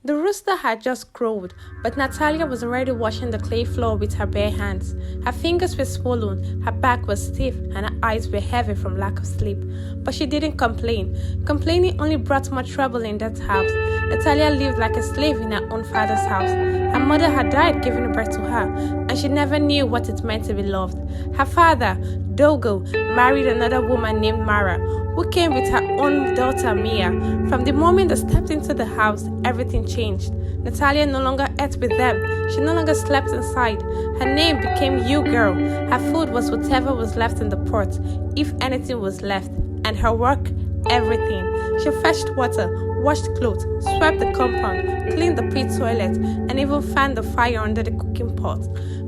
The rooster had just crowed, but Natalia was already washing the clay floor with her bare hands. Her fingers were swollen, her back was stiff, and her eyes were heavy from lack of sleep. But she didn't complain. Complaining only brought more trouble in that house. Natalia lived like a slave in her own father's house. Her mother had died giving birth to her, and she never knew what it meant to be loved. Her father, Dogo, married another woman named Mara, who came with her own daughter Mia. From the moment they stepped into the house, everything changed. Natalia no longer ate with them. She no longer slept inside. Her name became You Girl. Her food was whatever was left in the pot, if anything was left, and her work, everything. She fetched water, washed clothes, swept the compound, cleaned the pit toilet, and even fanned the fire under the cooking pot.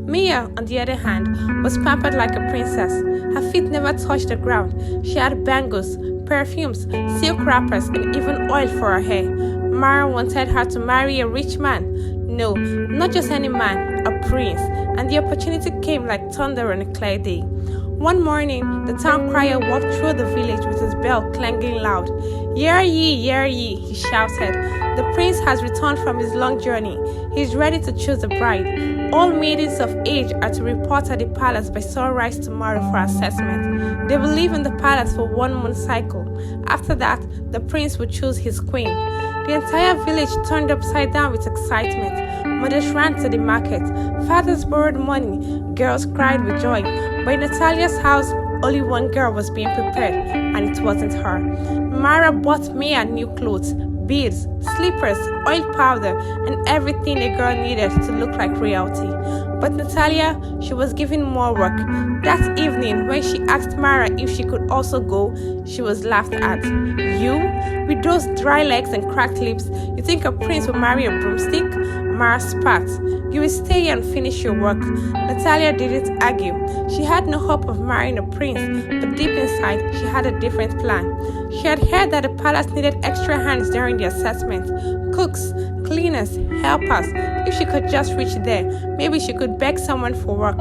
Mia, on the other hand, was pampered like a princess. Her feet never touched the ground. She had bangles, perfumes, silk wrappers, and even oil for her hair. Mara wanted her to marry a rich man. No, not just any man, a prince. And the opportunity came like thunder on a clear day. One morning, the town crier walked through the village with his bell clanging loud. Hear ye, he shouted. The prince has returned from his long journey. He is ready to choose a bride. All maidens of age are to report at the palace by sunrise tomorrow for assessment. They will live in the palace for 1 month cycle. After that, the prince will choose his queen. The entire village turned upside down with excitement. Mothers ran to the market. Fathers borrowed money. Girls cried with joy. But in Natalia's house, only one girl was being prepared, and it wasn't her. Mara bought Mia new clothes, beads, slippers, oil powder, and everything a girl needed to look like royalty. But Natalia, she was given more work. That evening, when she asked Mara if she could also go, she was laughed at. You? With those dry legs and cracked lips, you think a prince will marry a broomstick? Mara spat. You will stay and finish your work. Natalia didn't argue. She had no hope of marrying a prince, but deep inside, she had a different plan. She had heard that the palace needed extra hands during the assessment. Cooks, cleaners, helpers. If she could just reach there, maybe she could beg someone for work.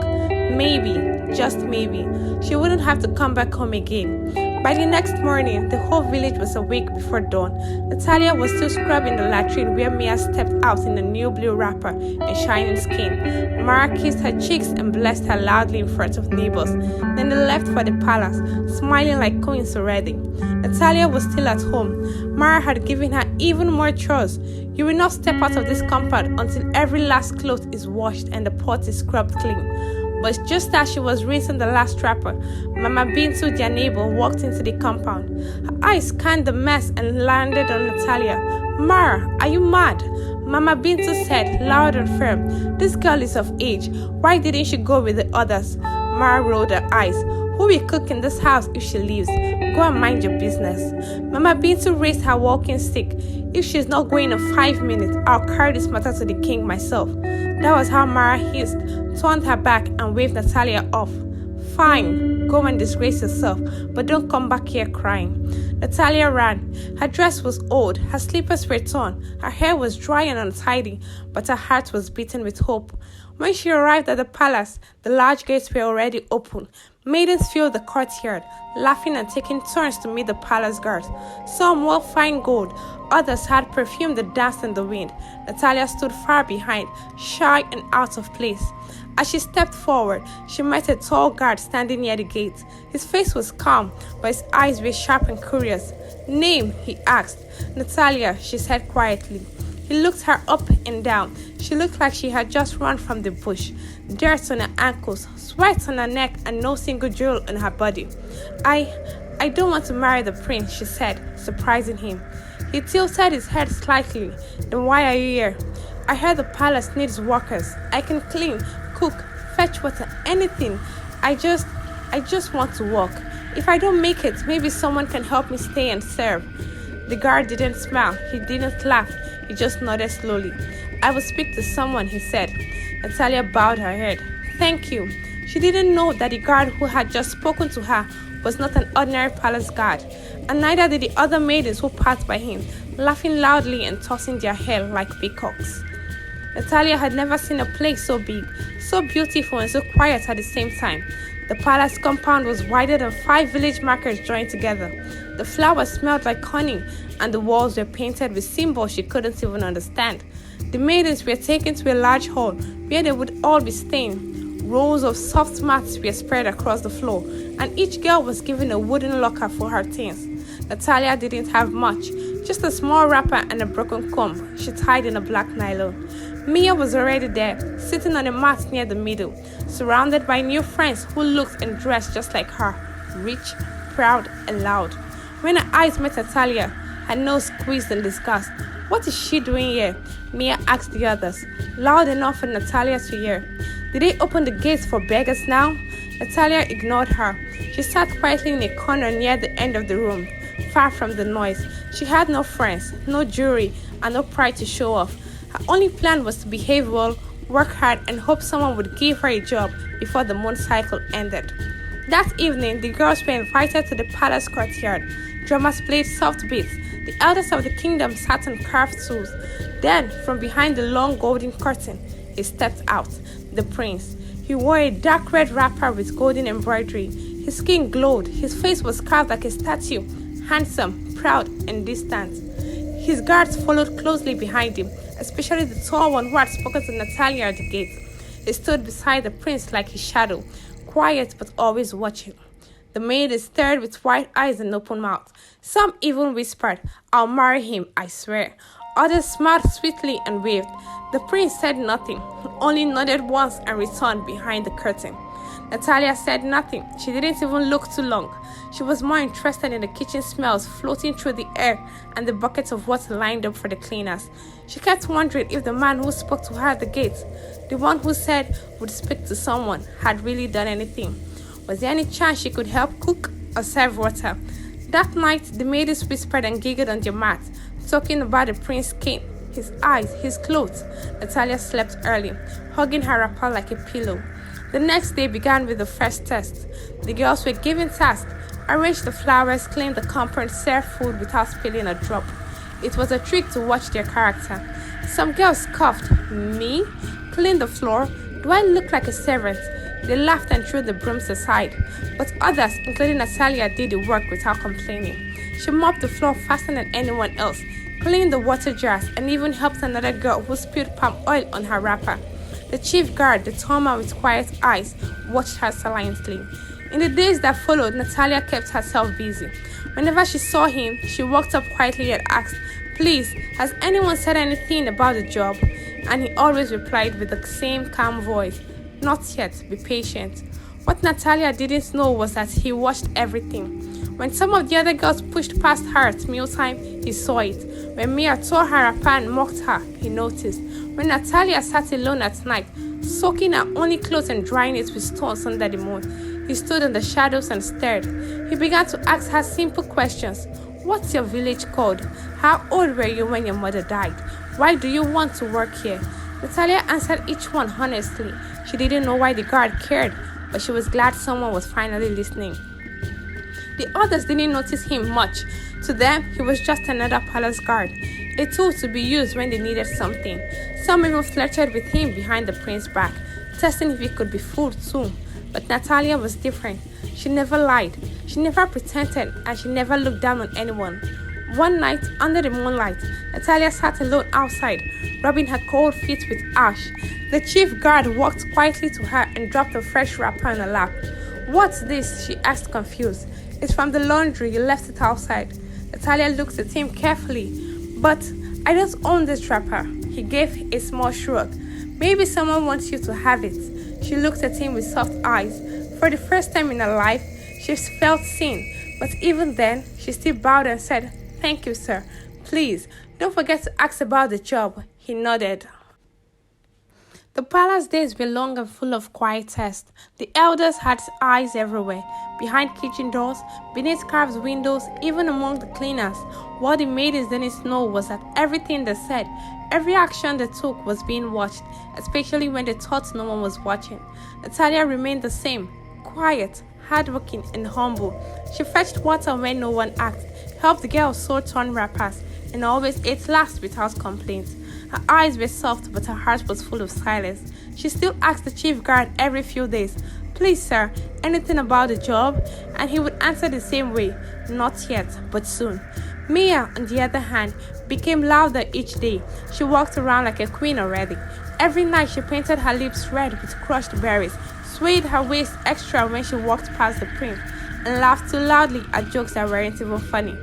Maybe, just maybe, she wouldn't have to come back home again. By the next morning, the whole village was awake before dawn. Natalia was still scrubbing the latrine where Mia stepped out in a new blue wrapper and shining skin. Mara kissed her cheeks and blessed her loudly in front of neighbors. Then they left for the palace, smiling like queens already. Natalia was still at home. Mara had given her even more chores. You will not step out of this compound until every last cloth is washed and the pot is scrubbed clean. But just as she was rinsing the last wrapper, Mama Bintu, their neighbor, walked into the compound. Her eyes scanned the mess and landed on Natalia. Mara, are you mad? Mama Bintu said, loud and firm, this girl is of age. Why didn't she go with the others? Mara rolled her eyes. Who will cook in this house if she leaves? Go and mind your business. Mama Bintu raised her walking stick. If she's not going in 5 minutes, I'll carry this matter to the king myself. That was how Mara hissed, turned her back, and waved Natalia off. Fine, go and disgrace yourself, but don't come back here crying. Natalia ran. Her dress was old, her slippers were torn, her hair was dry and untidy, but her heart was beating with hope. When she arrived at the palace, the large gates were already open. Maidens filled the courtyard, laughing and taking turns to meet the palace guards. Some wore fine gold, others had perfume that danced in the wind. Natalia stood far behind, shy and out of place. As she stepped forward, she met a tall guard standing near the gate. His face was calm, but his eyes were sharp and curious. Name, he asked. Natalia, she said quietly. He looked her up and down. She looked like she had just run from the bush. Dirt on her ankles, sweat on her neck, and no single jewel on her body. I don't want to marry the prince, she said, surprising him. He tilted his head slightly. Then why are you here? I heard the palace needs workers. I can clean, cook, fetch water, anything. I just want to work. If I don't make it, maybe someone can help me stay and serve. The guard didn't smile. He didn't laugh. He just nodded slowly. I will speak to someone, he said. Natalia bowed her head. Thank you. She didn't know that the guard who had just spoken to her was not an ordinary palace guard, and neither did the other maidens who passed by him, laughing loudly and tossing their hair like peacocks. Natalia had never seen a place so big, so beautiful and so quiet at the same time. The palace compound was wider than 5 village markets joined together. The flowers smelled like honey, and the walls were painted with symbols she couldn't even understand. The maidens were taken to a large hall where they would all be staying. Rows of soft mats were spread across the floor, and each girl was given a wooden locker for her things. Natalia didn't have much, just a small wrapper and a broken comb she tied in a black nylon. Mia was already there, sitting on a mat near the middle, surrounded by new friends who looked and dressed just like her, rich, proud, and loud. When her eyes met Natalia, her nose squeezed in disgust. "What is she doing here?" Mia asked the others, loud enough for Natalia to hear. "Did they open the gates for beggars now?" Natalia ignored her. She sat quietly in a corner near the end of the room, far from the noise. She had no friends, no jewelry, and no pride to show off. Her only plan was to behave well, work hard, and hope someone would give her a job before the moon cycle ended. That evening, the girls were invited to the palace courtyard. Drummers played soft beats. The elders of the kingdom sat on carved stools. Then, from behind the long golden curtain, he stepped out, the prince. He wore a dark red wrapper with golden embroidery. His skin glowed. His face was carved like a statue, handsome, proud, and distant. His guards followed closely behind him, especially the tall one who had spoken to Natalia at the gate. He stood beside the prince like his shadow, quiet but always watching. The maidens stared with wide eyes and open mouths. Some even whispered, "I'll marry him, I swear." Others smiled sweetly and waved. The prince said nothing, only nodded once and returned behind the curtain. Natalia said nothing. She didn't even look too long. She was more interested in the kitchen smells floating through the air and the buckets of water lined up for the cleaners. She kept wondering if the man who spoke to her at the gate, the one who said would speak to someone, had really done anything. Was there any chance she could help cook or serve water? That night, the maidens whispered and giggled on the mat, talking about the prince's skin, his eyes, his clothes. Natalia slept early, hugging her wrapper like a pillow. The next day began with the first test. The girls were given tasks: arrange the flowers, clean the compound, serve food without spilling a drop. It was a trick to watch their character. Some girls scoffed. "Me? Clean the floor? Do I look like a servant?" They laughed and threw the brooms aside. But others, including Natalia, did the work without complaining. She mopped the floor faster than anyone else, cleaned the water jars, and even helped another girl who spilled palm oil on her wrapper. The chief guard, the tall man with quiet eyes, watched her silently. In the days that followed, Natalia kept herself busy. Whenever she saw him, she walked up quietly and asked, "Please, has anyone said anything about the job?" And he always replied with the same calm voice, "Not yet, be patient." What Natalia didn't know was that he watched everything. When some of the other girls pushed past her at mealtime, he saw it. When Mia tore her apart and mocked her, he noticed. When Natalia sat alone at night, soaking her only clothes and drying it with stones under the moon, he stood in the shadows and stared. He began to ask her simple questions. "What's your village called? How old were you when your mother died? Why do you want to work here?" Natalia answered each one honestly. She didn't know why the guard cared, but she was glad someone was finally listening. The others didn't notice him much. To them, he was just another palace guard, a tool to be used when they needed something. Some even flirted with him behind the prince's back, testing if he could be fooled too. But Natalia was different. She never lied, she never pretended, and she never looked down on anyone. One night, under the moonlight, Natalia sat alone outside, rubbing her cold feet with ash. The chief guard walked quietly to her and dropped a fresh wrapper on her lap. "What's this?" she asked, confused. "It's from the laundry, you left it outside." Natalia looked at him carefully. "But I don't own this wrapper." He gave a small shrug. "Maybe someone wants you to have it." She looked at him with soft eyes. For the first time in her life, she felt seen. But even then, she still bowed and said, "Thank you, sir. Please, don't forget to ask about the job." He nodded. The palace days were long and full of quiet tests. The elders had eyes everywhere, behind kitchen doors, beneath carved windows, even among the cleaners. What the maidens didn't know was that everything they said, every action they took was being watched, especially when they thought no one was watching. Natalia remained the same, quiet, hardworking, and humble. She fetched water when no one asked, helped the girls sew torn wrappers, and always ate last without complaint. Her eyes were soft, but her heart was full of silence. She still asked the chief guard every few days, "Please, sir, anything about the job?" And he would answer the same way, "Not yet, but soon." Mia, on the other hand, became louder each day. She walked around like a queen already. Every night she painted her lips red with crushed berries, swayed her waist extra when she walked past the prince, and laughed too loudly at jokes that weren't even funny.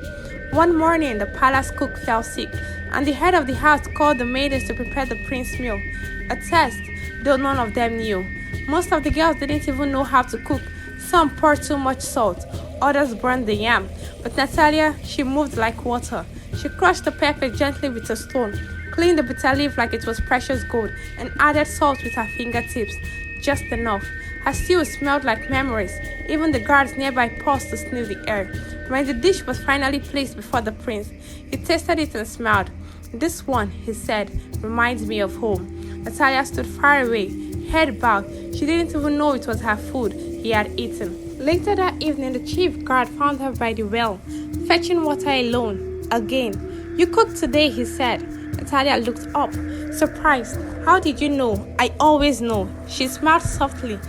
One morning, the palace cook fell sick, and the head of the house called the maidens to prepare the prince's meal. A test, though none of them knew. Most of the girls didn't even know how to cook. Some poured too much salt, others burned the yam. But Natalia, she moved like water. She crushed the pepper gently with a stone, cleaned the bitter leaf like it was precious gold, and added salt with her fingertips, just enough. Her stew smelled like memories. Even the guards nearby paused to sniff the air. When the dish was finally placed before the prince, he tasted it and smiled. "This one," he said, "reminds me of home." Natalia stood far away, head bowed. She didn't even know it was her food he had eaten. Later that evening, the chief guard found her by the well, fetching water alone. Again. "You cooked today," he said. Natalia looked up, surprised. "How did you know?" "I always know." She smiled softly.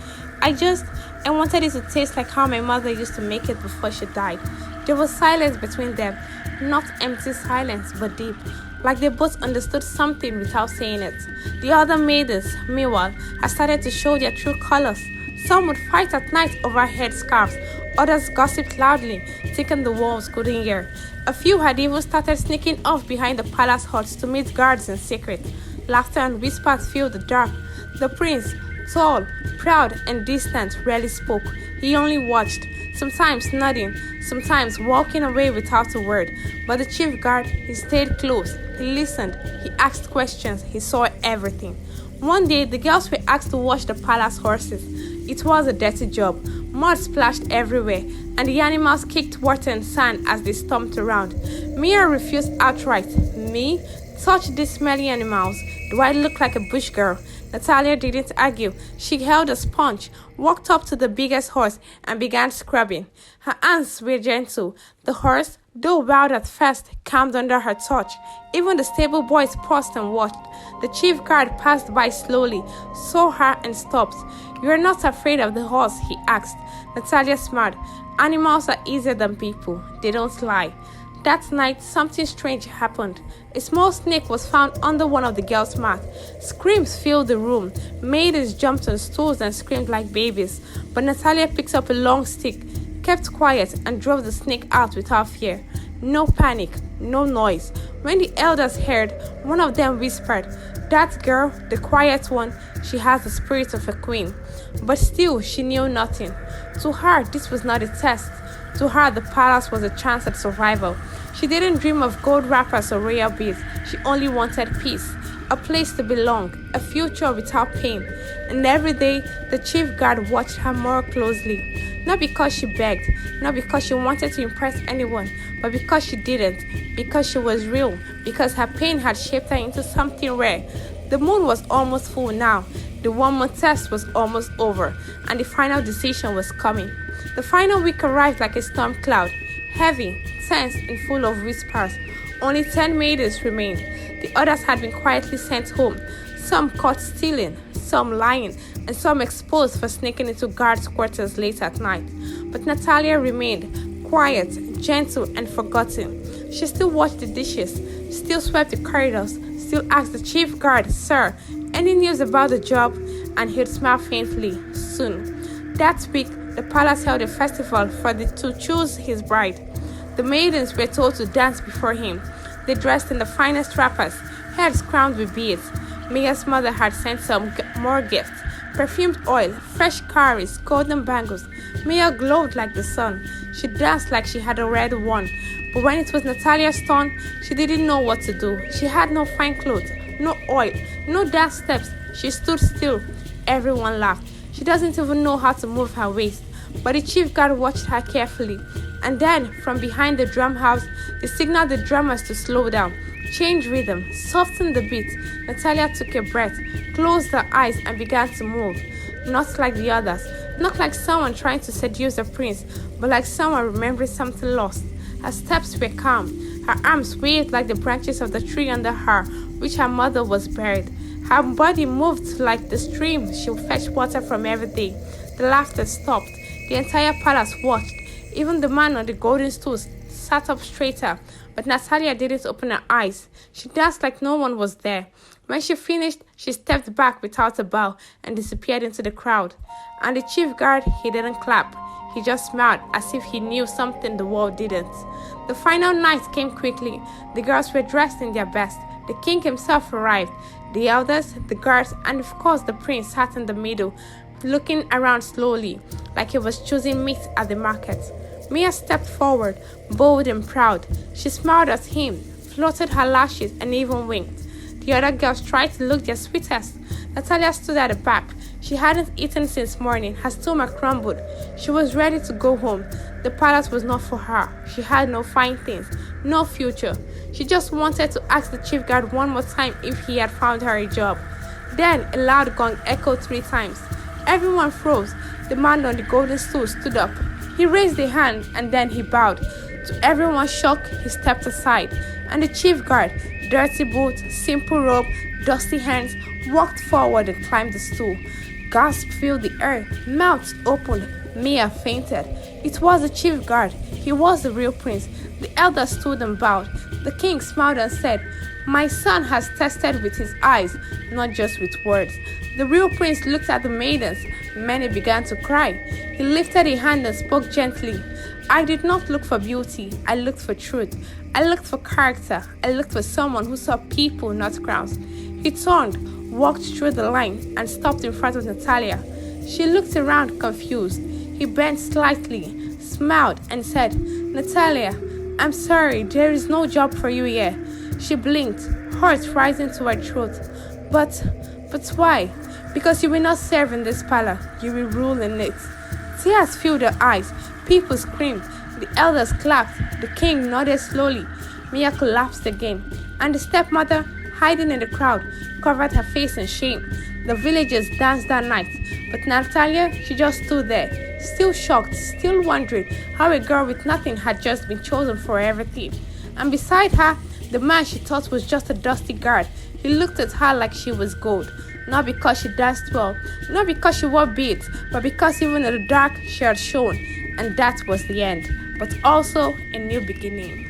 I wanted it to taste like how my mother used to make it before she died." There was silence between them, not empty silence, but deep, like they both understood something without saying it. The other maidens, meanwhile, had started to show their true colors. Some would fight at night over headscarves, others gossiped loudly, thinking the walls couldn't hear. A few had even started sneaking off behind the palace huts to meet guards in secret. Laughter and whispers filled the dark. The prince, tall, proud, and distant, rarely spoke. He only watched, sometimes nodding, sometimes walking away without a word. But the chief guard, he stayed close. He listened. He asked questions. He saw everything. One day, the girls were asked to wash the palace horses. It was a dirty job. Mud splashed everywhere, and the animals kicked water and sand as they stomped around. Mia refused outright. "Me? Touch these smelly animals. Do I look like a bush girl?" Natalia didn't argue. She held a sponge, walked up to the biggest horse, and began scrubbing. Her hands were gentle. The horse, though wild at first, calmed under her touch. Even the stable boys paused and watched. The chief guard passed by slowly, saw her, and stopped. "You are not afraid of the horse?" he asked. Natalia smiled. "Animals are easier than people. They don't lie." That night, something strange happened. A small snake was found under one of the girls' mats. Screams filled the room. Maidens jumped on stools and screamed like babies. But Natalia picked up a long stick, kept quiet, and drove the snake out without fear. No panic, no noise. When the elders heard, one of them whispered, "That girl, the quiet one, she has the spirit of a queen." But still, she knew nothing. To her, this was not a test. To her, the palace was a chance at survival. She didn't dream of gold wrappers or royal beads. She only wanted peace, a place to belong, a future without pain. And every day, the chief guard watched her more closely. Not because she begged, not because she wanted to impress anyone, but because she didn't, because she was real, because her pain had shaped her into something rare. The moon was almost full now. The 1 month test was almost over, and the final decision was coming. The final week arrived like a storm cloud, heavy, tense, and full of whispers. Only 10 maidens remained. The others had been quietly sent home, some caught stealing, some lying, and some exposed for sneaking into guards' quarters late at night. But Natalia remained, quiet, gentle, and forgotten. She still washed the dishes, still swept the corridors, still asked the chief guard, "Sir, any news about the job?" And he'd smile faintly, "Soon." That week, the palace held a festival to choose his bride. The maidens were told to dance before him. They dressed in the finest wrappers, heads crowned with beads. Mia's mother had sent some more gifts: perfumed oil, fresh cowries, golden bangles. Mia glowed like the sun. She danced like she had already won. But when it was Natalia's turn, she didn't know what to do. She had no fine clothes, no oil, no dance steps. She stood still. Everyone laughed. She doesn't even know how to move her waist. But the chief guard watched her carefully. And then, from behind the drum house, they signaled the drummers to slow down, change rhythm, soften the beat. Natalia took a breath, closed her eyes, and began to move. Not like the others, not like someone trying to seduce a prince, but like someone remembering something lost. Her steps were calm. Her arms waved like the branches of the tree under her, which her mother was buried. Her body moved like the stream she would fetch water from every day. The laughter stopped. The entire palace watched. Even the man on the golden stool sat up straighter. But Natalia didn't open her eyes. She danced like no one was there. When she finished, she stepped back without a bow and disappeared into the crowd. And the chief guard, he didn't clap. He just smiled as if he knew something the world didn't. The final night came quickly. The girls were dressed in their best. The king himself arrived. The elders, the guards, and of course the prince sat in the middle, looking around slowly, like he was choosing meat at the market. Mia stepped forward, bold and proud. She smiled at him, floated her lashes, and even winked. The other girls tried to look their sweetest. Natalia stood at the back. She hadn't eaten since morning. Her stomach crumbled. She was ready to go home. The palace was not for her. She had no fine things, no future. She just wanted to ask the chief guard one more time if he had found her a job. Then a loud gong echoed 3 times. Everyone froze. The man on the golden stool stood up. He raised a hand and then he bowed. To everyone's shock, he stepped aside. And the chief guard, dirty boots, simple robe, dusty hands, walked forward and climbed the stool. Gasps filled the air. Mouths opened. Mia fainted. It was the chief guard. He was the real prince. The elders stood and bowed. The king smiled and said, "My son has tested with his eyes, not just with words." The real prince looked at the maidens. Many began to cry. He lifted a hand and spoke gently. "I did not look for beauty. I looked for truth. I looked for character. I looked for someone who saw people, not crowns." He turned, walked through the line, and stopped in front of Natalia. She looked around, confused. He bent slightly, smiled, and said, "Natalia, I'm sorry, there is no job for you here." She blinked, heart rising to her throat. But why? "Because you will not serve in this palace, you will rule in it." Tears filled her eyes. People screamed. The elders clapped. The king nodded slowly. Mia collapsed again, and the stepmother, hiding in the crowd, covered her face in shame. The villagers danced that night, but Natalia, she just stood there, still shocked, still wondering how a girl with nothing had just been chosen for everything. And beside her, the man she thought was just a dusty guard. He looked at her like she was gold, not because she danced well, not because she wore beads, but because even in the dark she had shone, and that was the end, but also a new beginning.